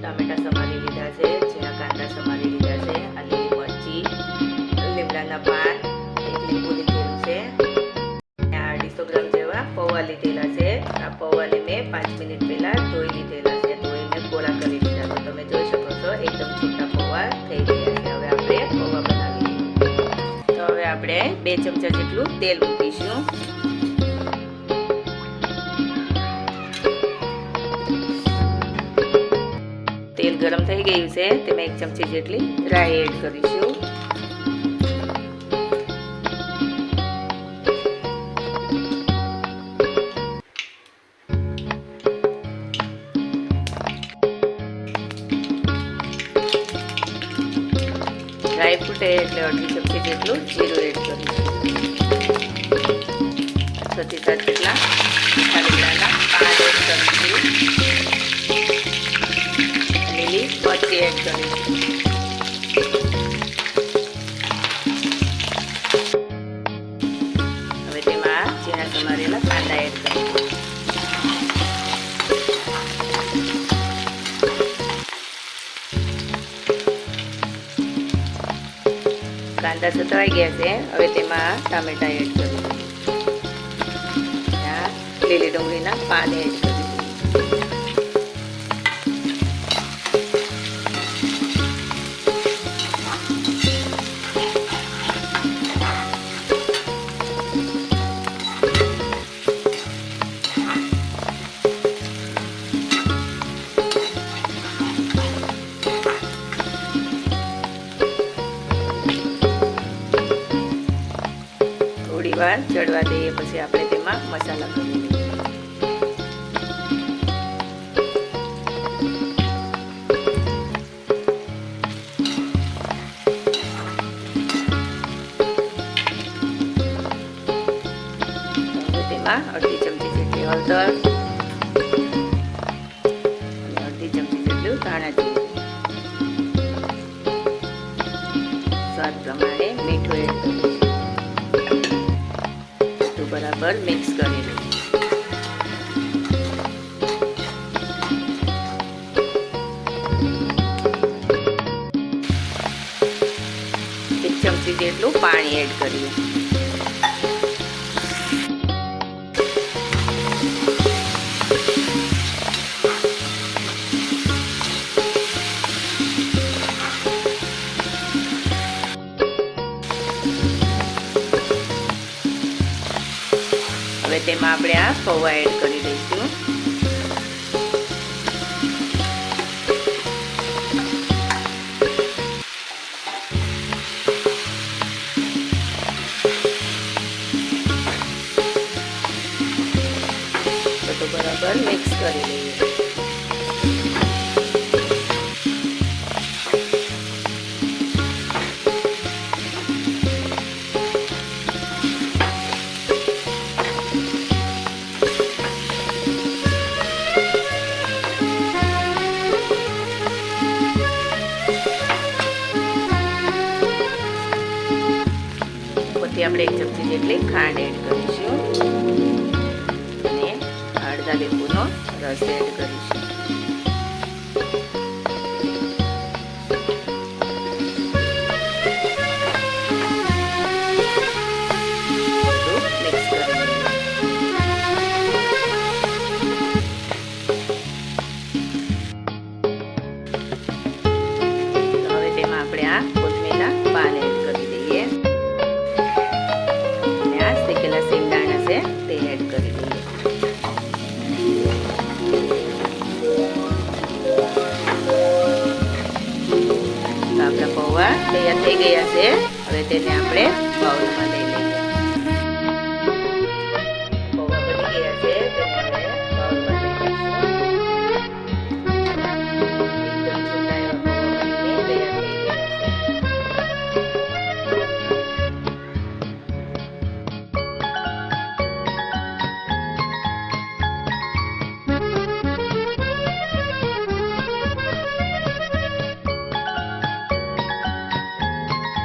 ટામેટા સમારી લીધા છે, ઝીણા કાંદા સમારી લીધા છે, આ લીલી મરચી, લીમડાના પાન, એક લીંબુ લીધેલું છે, 250 ગ્રામ જેવા પૌવા લીધેલા છે. આ પૌવાને મેં 5 મિનિટ પહેલા ધોઈ લીધેલા છે. ધોઈને ગોળા કરી લીધા. તો તમે જોઈ શકો છો એકદમ છૂટા પૌવા થઈ ગયા છે. હવે આપણે પૌવા બનાવી લઈએ. તો હવે આપણે 2 ચમચા જેટલું તેલ મૂકીશું. તેલ ગરમ થઈ ગયું છે. તેમાં 1 ચમચી જેટલી રાઈ એડ કરીશું. રાઈ ફૂટે એટલે 1/2 ચમચી જેટલું જીરું એડ કરીશું. 6 થી 7 જેટલા લીમડાના પાન એડ કરીશું. લીલી મરચી એડ કરીશું. હવે તેમાં ઝીણા સમારેલા કાંદા એડ કરીશું. કાંદા સતવાઈ ગયા છે. હવે તેમાં ટામેટા એડ કરીશું. લીલી ડુંગળીના પાન એડ કરીશું. થોડી વાર ચડવા દઈએ, પછી આપણે તેમાં મસાલા કરી લઈએ. તેમાં 1/2 ચમચી જેટલી હળદર અને 1/2 ચમચી જેટલું ધાણા જીરું, સ્વાદ પ્રમાણે મીઠું એડ કરીશું. બરાબર મિક્સ કરી લઈએ. 1 ચમચી જેટલું પાણી એડ કરીએ. હવે તેમાં આપણે આ પૌવા એડ કરી દઈશું. બધું બરાબર મિક્સ કરી લઈએ. આપણે 1 ચમચી જેટલી ખાંડ એડ કરીશું અને અડધા લીંબુનો રસ એડ કરીશું. મિક્સ કરી લઈએ. હવે તેમાં આપણે આ કોથમીરના પાન એડ કરી દઈએ. શેંગદાણા છે તે એડ કરી દઈએ. આપણા પૌવા તૈયાર થઈ ગયા છે. હવે તેને આપણે બાઉલમાં લઈ લઈએ.